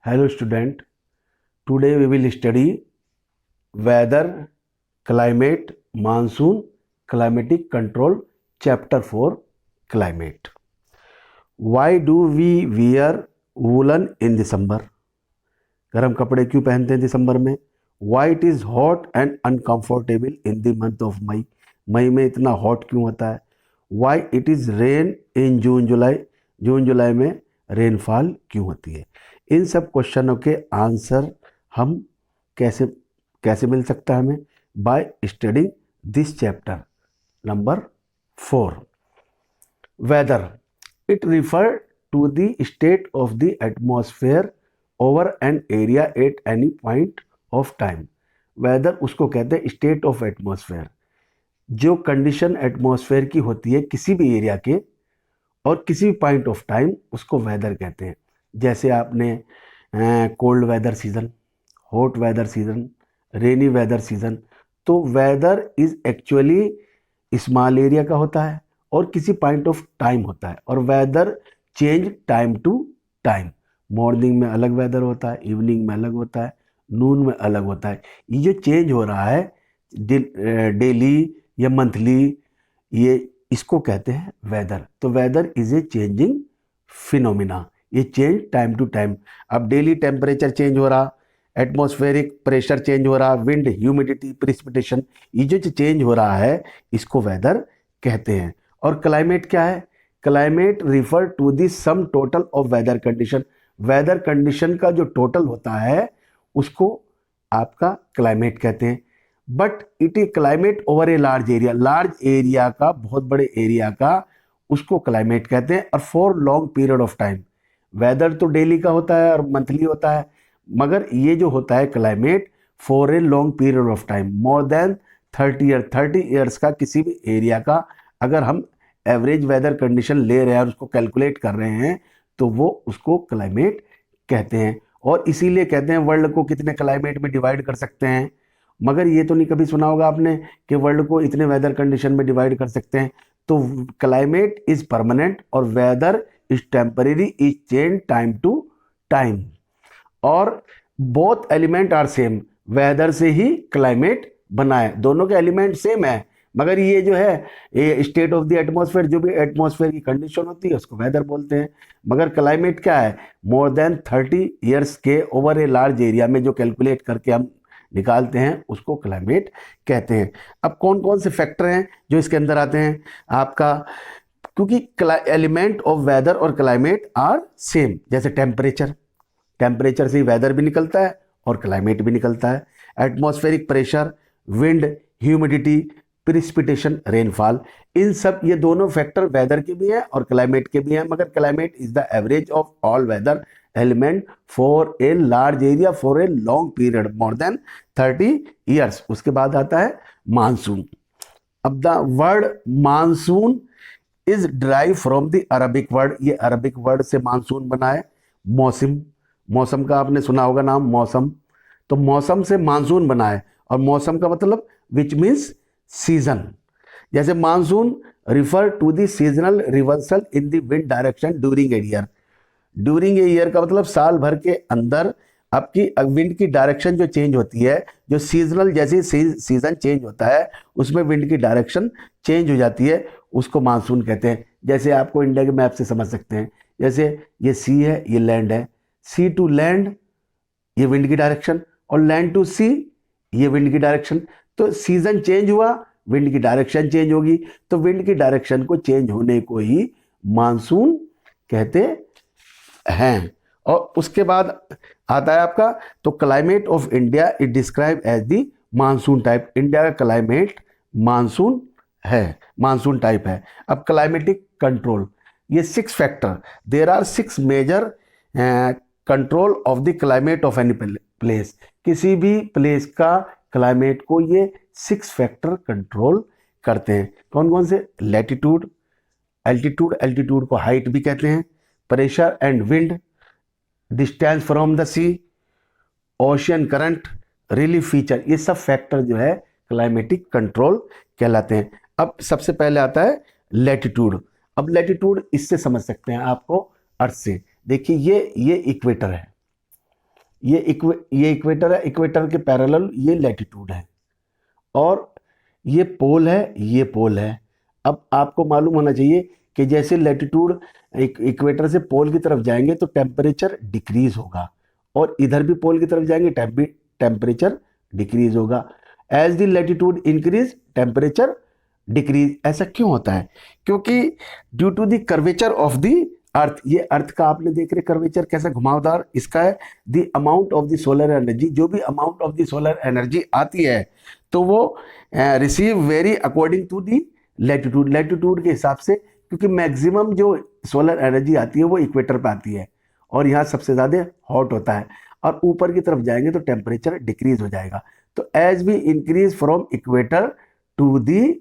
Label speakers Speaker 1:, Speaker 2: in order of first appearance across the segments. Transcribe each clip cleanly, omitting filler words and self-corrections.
Speaker 1: Hello student, today we will study weather, climate, monsoon, climatic control, chapter 4 climate. Why do we wear woolen in December? गर्म कपड़े क्यों पहनते हैं दिसंबर में? Why it is hot and uncomfortable in the month of May? मई में इतना hot क्यों होता है? Why it is rain in जून जुलाई में रेनफॉल क्यों होती है? इन सब क्वेश्चनों के आंसर हम कैसे मिल सकता है हमें? By studying this chapter number 4. Weather it refer to the state of the atmosphere over an area at any point of time. Weather उसको कहते हैं स्टेट ऑफ एटमॉस्फेयर, जो कंडीशन एटमॉस्फेयर की होती है किसी भी एरिया के और किसी भी पॉइंट ऑफ टाइम, उसको वेदर कहते हैं. जैसे आपने cold weather season, hot weather season, rainy weather season. तो weather is actually small area का होता है और किसी पॉइंट ऑफ टाइम होता है, और weather change time to time. Morning में अलग वेदर होता है, इवनिंग में अलग होता है, नून में अलग होता है. ये जो चेंज हो रहा है डेली या मंथली, ये इसको कहते हैं वेदर. तो weather is a changing phenomena. ये चेंज टाइम टू टाइम. अब डेली टेम्परेचर चेंज हो रहा, एटमॉस्फेरिक प्रेशर चेंज हो रहा, विंड, ह्यूमिडिटी, प्रिसिपिटेशन, ये जो चेंज हो रहा है इसको वेदर कहते हैं. और क्लाइमेट क्या है? Climate refer to the sum total of weather condition. Weather condition का जो टोटल होता है उसको आपका क्लाइमेट कहते हैं. But it is climate over A large area. Large area का, बहुत बड़े एरिया का, उसको क्लाइमेट कहते हैं. और for long period of time. Weather तो डेली का होता है और मंथली होता है, मगर ये जो होता है climate for a long period of time, more than 30 years का किसी भी एरिया का अगर हम एवरेज वेदर कंडीशन ले रहे हैं और उसको कैलकुलेट कर रहे हैं तो वो उसको क्लाइमेट कहते हैं. और इसीलिए कहते हैं वर्ल्ड को कितने क्लाइमेट में डिवाइड कर सकते हैं. मगर ये तो नहीं कभी सुना होगा आपने कि वर्ल्ड को इतने वेदर कंडीशन में डिवाइड कर सकते हैं. तो क्लाइमेट इज परमानेंट और weather is temporary, is change time to time. और both element are same. Weather से ही क्लाइमेट बना है, दोनों के एलिमेंट सेम है, मगर ये जो है ये स्टेट ऑफ द एटमॉस्फेयर, जो भी एटमॉस्फेयर की कंडीशन होती है उसको वेदर बोलते हैं. मगर क्लाइमेट क्या है? मोर देन 30 ईयर्स के ओवर ए लार्ज एरिया में जो कैलकुलेट करके हम निकालते हैं उसको क्लाइमेट कहते हैं. अब कौन कौन से फैक्टर हैं जो इसके अंदर आते हैं आपका? क्योंकि एलिमेंट ऑफ वेदर और क्लाइमेट आर सेम. जैसे टेम्परेचर से ही वेदर भी निकलता है और क्लाइमेट भी निकलता है. Atmospheric pressure, wind, humidity, precipitation, rainfall, इन सब ये दोनों फैक्टर वेदर के भी हैं और क्लाइमेट के भी हैं. मगर climate is the average of all weather element for a large area for a long period more than 30 years. उसके बाद आता है मानसून. अब the word monsoon is drive from the Arabic word. ये अरबिक वर्ड से monsoon बना है. मौसम का आपने सुना होगा नाम, मौसम. तो मौसम से मानसून बना है, और मौसम का मतलब विच मीन्स सीजन. जैसे monsoon refer to the seasonal reversal in the wind direction during a year. During a year का मतलब साल भर के अंदर आपकी विंड की डायरेक्शन जो चेंज होती है, जो सीजनल, जैसे सीजन चेंज होता है उसमें विंड की डायरेक्शन चेंज हो जाती है, उसको मानसून कहते हैं. जैसे आपको इंडिया के मैप से समझ सकते हैं, जैसे ये सी है, ये लैंड है. सी टू लैंड ये विंड की डायरेक्शन, और लैंड टू सी ये विंड की डायरेक्शन. तो सीजन चेंज हुआ, विंड की डायरेक्शन चेंज होगी. तो विंड की डायरेक्शन को चेंज होने को ही मानसून कहते हैं. और उसके बाद आता है आपका, तो climate of India is describe as the monsoon type. India का क्लाइमेट मानसून है, मानसून टाइप है. अब क्लाइमेटिक कंट्रोल, ये 6 factor, there are 6 major control of the climate of any place. किसी भी प्लेस का क्लाइमेट को ये 6 फैक्टर कंट्रोल करते हैं. कौन कौन से? लैटिट्यूड, एल्टीट्यूड को हाइट भी कहते हैं, pressure and wind, distance from the sea, ocean current, relief feature, ये सब फैक्टर जो है क्लाइमेटिक कंट्रोल कहलाते हैं. अब सबसे पहले आता है लैटिट्यूड. अब लैटिट्यूड इससे समझ सकते हैं आपको, अर्थ से. देखिए ये इक्वेटर है, ये इक्वेटर है, इक्वेटर के पैरेलल ये लैटिट्यूड है, और ये पोल है, ये पोल है। अब आपको मालूम होना चाहिए कि जैसे लैटिट्यूड इक्वेटर से पोल की तरफ जाएंगे तो टेम्परेचर डिक्रीज होगा, और इधर भी पोल की तरफ जाएंगे टेम्परेचर डिक्रीज होगा। As the latitude increase temperature decrease. ऐसा क्यों होता है? क्योंकि due to the curvature of the earth, ये अर्थ का आपने देख रहे कर्वेचर कैसा घुमावदार इसका है। The amount of the solar energy, जो भी amount of the solar energy आती है तो वो receive vary according to the latitude, latitude के हिसाब से, क्योंकि मैक्सिमम जो सोलर एनर्जी आती है वो इक्वेटर पे आती है, और यहाँ सबसे ज़्यादा हॉट होता है, और ऊपर की तरफ जाएंगे तो टेम्परेचर डिक्रीज हो जाएगा। तो as we increase from equator to the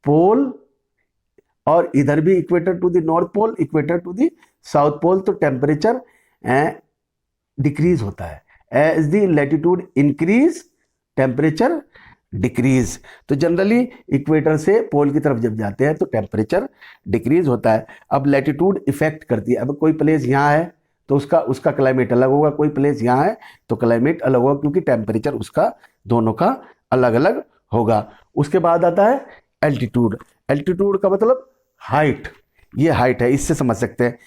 Speaker 1: pole, और इधर भी equator to the north pole, equator to the south pole, तो टेम्परेचर डिक्रीज होता है। As the latitude increase temperature decrease. तो जनरली इक्वेटर से पोल की तरफ जब जाते हैं तो टेम्परेचर डिक्रीज होता है। अब लैटिट्यूड इफेक्ट करती है। अब कोई प्लेस यहाँ है तो उसका क्लाइमेट अलग होगा, कोई प्लेस यहाँ है तो क्लाइमेट अलग होगा, क्योंकि टेम्परेचर उसका दोनों का अलग अलग होगा। उसके बाद आता है एल्टीट्यूड। एल्टीट्यूड का मतलब हाइट, ये हाइट है, इससे समझ सकते हैं।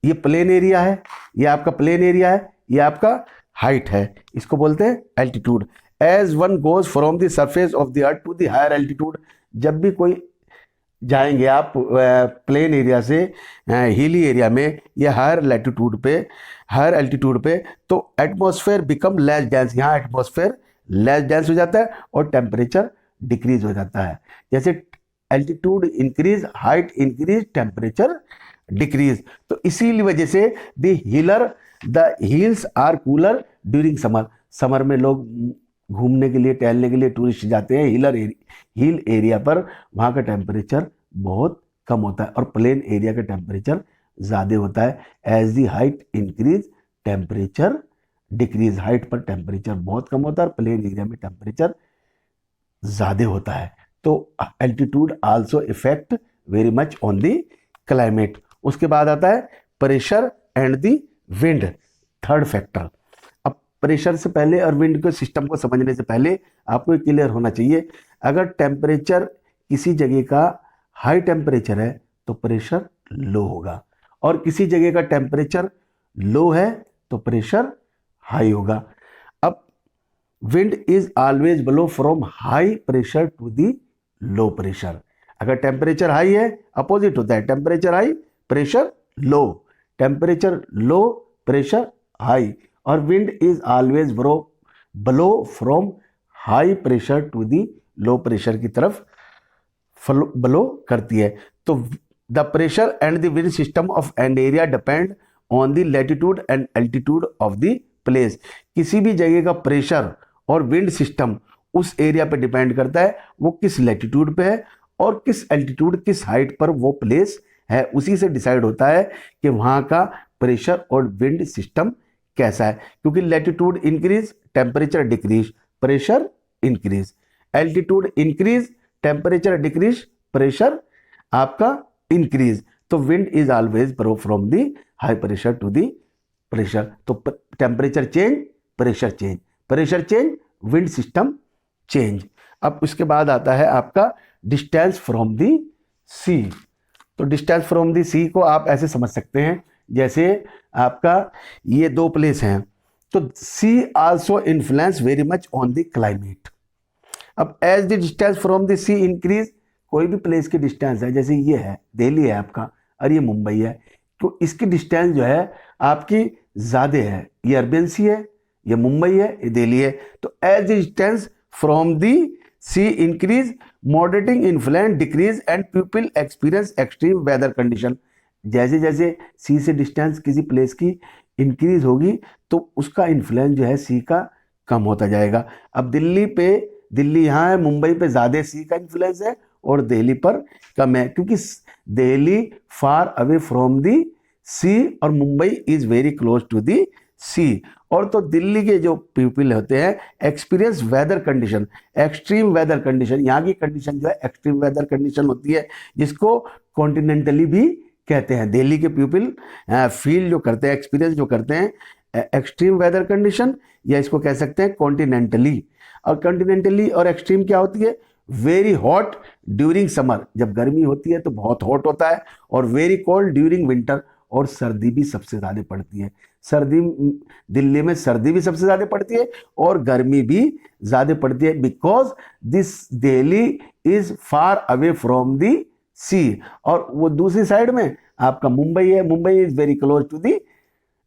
Speaker 1: ये प्लेन एरिया है, ये आपका प्लेन एरिया है, ये आपका हाइट है, इसको बोलते हैं altitude. As one goes from the surface of the earth to the higher altitude, जब भी कोई जाएंगे आप प्लेन एरिया से हिली एरिया में या हायर एल्टीट्यूड पे, तो एटमॉस्फेयर बिकम लेस डेंस, यहाँ एटमॉस्फेयर लेस डेंस हो जाता है और टेम्परेचर डिक्रीज हो जाता है। जैसे altitude increase, height increase, temperature decrease. तो इसीलिए वजह से the hills are cooler during summer. Summer में लोग घूमने के लिए, टहलने के लिए टूरिस्ट जाते हैं हिल एरिया पर, वहाँ का टेम्परेचर बहुत कम होता है और प्लेन एरिया का टेम्परेचर ज़्यादा होता है। As the height increase temperature decrease, height पर टेम्परेचर बहुत कम होता है और प्लेन एरिया में टेम्परेचर ज़्यादा होता है। तो altitude also effect very much on the climate. उसके बाद आता है pressure and the wind, third factor. अब प्रेशर से पहले और विंड के सिस्टम को समझने से पहले आपको क्लियर होना चाहिए, अगर टेम्परेचर किसी जगह का हाई टेम्परेचर है तो प्रेशर लो होगा, और किसी जगह का टेम्परेचर लो है तो प्रेशर हाई होगा। अब wind is always blow from high pressure to the low pressure. अगर टेम्परेचर हाई है, अपोजिट होता है, temperature high pressure low, temperature low pressure high. और wind is always blow from high pressure to the low pressure की तरफ blow करती है। तो the pressure and the wind system of an area depend on the latitude and altitude of the place. किसी भी जगह का प्रेशर और विंड सिस्टम उस एरिया पे डिपेंड करता है वो किस लैटिट्यूड पे है और किस एल्टीट्यूड, किस हाइट पर वो प्लेस है। उसी से डिसाइड होता है कि वहाँ का प्रेशर और विंड सिस्टम कैसा है। क्योंकि latitude increase temperature decrease, pressure increase, altitude increase temperature decrease, pressure आपका इंक्रीज। तो wind is always blow from the high pressure to the pressure. तो temperature change, pressure change, pressure change, wind system change. अब उसके बाद आता है आपका distance from the sea. तो डिस्टेंस फ्रॉम दी सी को आप ऐसे समझ सकते हैं, जैसे आपका ये दो प्लेस हैं, तो sea also influence very much on the climate. अब as the distance from the sea increase, कोई भी प्लेस की डिस्टेंस है, जैसे ये है दिल्ली है आपका और ये मुंबई है, तो इसकी डिस्टेंस जो है आपकी ज़्यादा है, ये अर्बन सी है, ये मुंबई है, ये दिल्ली है। तो as the distance from the sea increase, moderating influence decrease and people experience extreme weather condition. जैसे जैसे सी से डिस्टेंस किसी प्लेस की इंक्रीज होगी तो उसका इन्फ्लुएंस जो है सी का कम होता जाएगा। अब दिल्ली यहाँ है, मुंबई पे ज़्यादा सी का इन्फ्लुएंस है और दिल्ली पर कम है, क्योंकि Delhi far away from the sea और Mumbai is very close to the sea. और तो दिल्ली के जो पीपल होते हैं experience weather condition, extreme weather condition, यहाँ की कंडीशन जो है एक्सट्रीम वेदर कंडीशन होती है, जिसको कॉन्टिनेंटली भी कहते हैं। दिल्ली के पीपल फील जो करते हैं, एक्सपीरियंस जो करते हैं एक्सट्रीम वेदर कंडीशन, या इसको कह सकते हैं कॉन्टिनेंटली। और कॉन्टिनेंटली और एक्सट्रीम क्या होती है? वेरी हॉट ड्यूरिंग समर, जब गर्मी होती है तो बहुत हॉट होता है, और वेरी कोल्ड ड्यूरिंग विंटर, और सर्दी भी सबसे ज़्यादा पड़ती है। सर्दी, दिल्ली में सर्दी भी सबसे ज़्यादा पड़ती है और गर्मी भी ज़्यादा पड़ती है, because this Delhi is far away from the sea. और वो दूसरी साइड में आपका मुंबई है, Mumbai is very close to the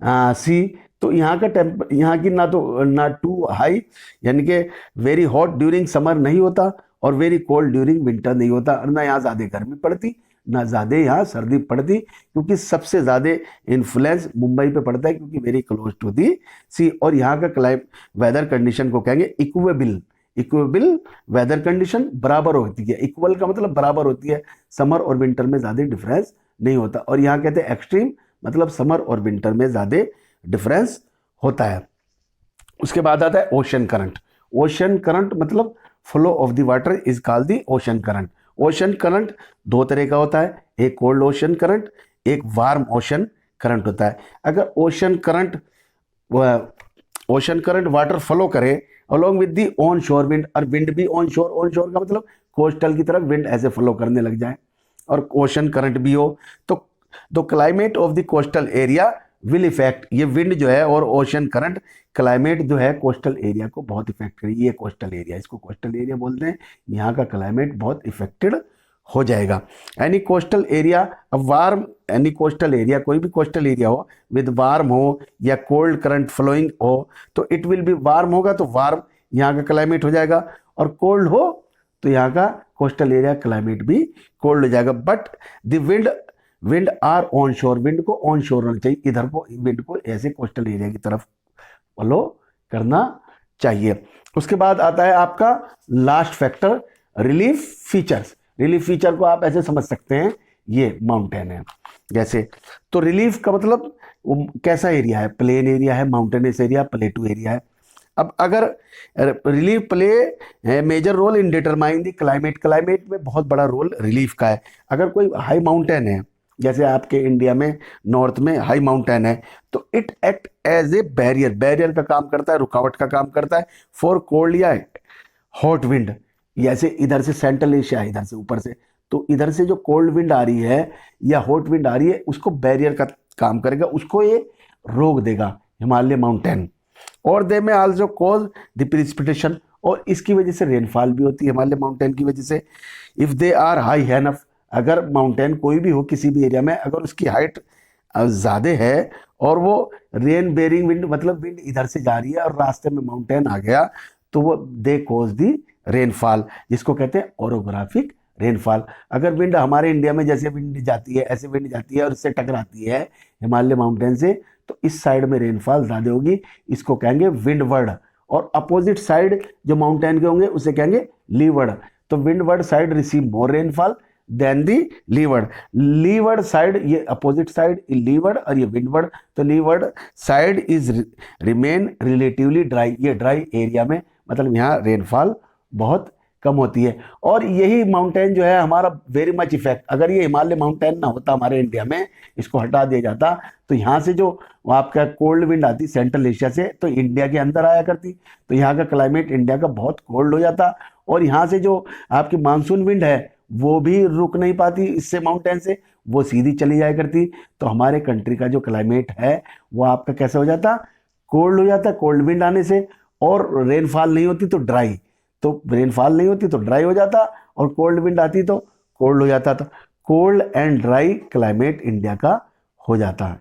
Speaker 1: sea. तो यहाँ का यहाँ की ना टू हाई, यानी कि वेरी हॉट ड्यूरिंग समर नहीं होता, और वेरी कोल्ड ड्यूरिंग विंटर नहीं होता, और ना यहाँ ज़्यादा गर्मी पड़ती ना ज़्यादा यहाँ सर्दी पड़ती, क्योंकि सबसे ज़्यादा इन्फ्लुएंस मुंबई पे पड़ता है, क्योंकि very close to the sea. और यहाँ का वेदर कंडीशन को कहेंगे इक्वेबल। इक्वेबल वेदर कंडीशन बराबर होती है। इक्वल का मतलब बराबर होती है, समर और विंटर में ज़्यादा डिफरेंस नहीं होता। और यहाँ कहते हैं एक्सट्रीम, मतलब समर और विंटर में ज़्यादा डिफरेंस होता है। उसके बाद आता है ओशन करंट। ओशन करंट मतलब flow of the water is called the ocean current. Ocean current दो तरह का होता है, एक कोल्ड ओशन करंट, एक वार्म ओशन करंट होता है। अगर ओशन करंट वाटर फ्लो करे along with the on shore wind, और विंड भी ऑन शोर का मतलब कोस्टल की तरफ विंड ऐसे फ्लो करने लग जाए, और ओशन करंट भी हो, तो climate of the coastal area will effect. ये विंड जो है और ओशन करंट क्लाइमेट जो है कोस्टल एरिया को बहुत इफेक्ट करेगी। ये कोस्टल एरिया, इसको कोस्टल एरिया बोलते हैं। यहाँ का क्लाइमेट बहुत इफेक्टेड हो जाएगा। एनी कोस्टल एरिया, अब वार्म, एनी कोस्टल एरिया, कोई भी कोस्टल एरिया हो विद वार्म हो या कोल्ड करंट फ्लोइंग हो, तो इट विल बी वार्म होगा तो वार्म यहाँ का क्लाइमेट हो जाएगा, और कोल्ड हो तो यहाँ का कोस्टल एरिया क्लाइमेट भी कोल्ड हो जाएगा। But the wind are on shore, wind को ऑन शोर होना चाहिए, इधर को विंड को ऐसे कोस्टल एरिया की तरफ फॉलो करना चाहिए। उसके बाद आता है आपका last factor, relief features. Relief feature को आप ऐसे समझ सकते हैं, ये माउंटेन है जैसे, तो रिलीफ का मतलब कैसा एरिया है? प्लेन एरिया है, माउंटेनस एरिया, प्लेटू एरिया है। अब अगर relief play major role in determine the climate, climate में बहुत बड़ा रोल रिलीफ का है। अगर कोई हाई माउंटेन है, जैसे आपके इंडिया में नॉर्थ में हाई माउंटेन है, तो it act as a barrier, barrier का काम करता है, रुकावट का काम करता है फॉर कोल्ड या हॉट विंड। जैसे इधर से सेंट्रल एशिया है, इधर से ऊपर से, तो इधर से जो कोल्ड विंड आ रही है या हॉट विंड आ रही है, उसको बैरियर का काम करेगा, उसको ये रोक देगा हिमालय माउंटेन। और दे में आल्सो कॉज द प्रिसिपिटेशन, और इसकी वजह से रेनफॉल भी होती है हिमालय माउंटेन की वजह से। If they are high enough, अगर माउंटेन कोई भी हो किसी भी एरिया में, अगर उसकी हाइट ज़्यादा है और वो रेन बेरिंग विंड, मतलब विंड इधर से जा रही है और रास्ते में माउंटेन आ गया, तो वो दे कॉज दी रेनफॉल, जिसको कहते हैं ओरोग्राफिक रेनफॉल। अगर विंड हमारे इंडिया में जैसे विंड जाती है, ऐसे विंड जाती है और इससे टकराती है हिमालय माउंटेन से, तो इस साइड में रेनफॉल ज़्यादा होगी, इसको कहेंगे विंडवर्ड। और अपोजिट साइड जो माउंटेन के होंगे उसे कहेंगे लीवर्ड। तो windward side receive more rainfall than the leeward. Leeward side, ये अपोजिट साइड लीवर्ड और ये विंडवर्ड, तो leeward side is remain relatively dry, ये ड्राई एरिया में, मतलब यहाँ रेनफॉल बहुत कम होती है। और यही माउंटेन जो है हमारा वेरी मच इफेक्ट, अगर ये हिमालय माउंटेन ना होता हमारे इंडिया में, इसको हटा दिया जाता, तो यहाँ से जो आपका कोल्ड विंड आती सेंट्रल एशिया से, तो इंडिया के अंदर आया करती, तो यहाँ का क्लाइमेट इंडिया का बहुत कोल्ड हो जाता। और यहाँ से जो आपकी मानसून विंड है वो भी रुक नहीं पाती इससे माउंटेन से, वो सीधी चली जाया करती। तो हमारे कंट्री का जो क्लाइमेट है वो आपका कैसे हो जाता? कोल्ड हो जाता, कोल्ड विंड आने से। और रेनफॉल नहीं होती तो ड्राई, तो रेनफॉल नहीं होती तो ड्राई हो जाता, और कोल्ड विंड आती तो कोल्ड हो जाता। तो cold and dry climate India का हो जाता।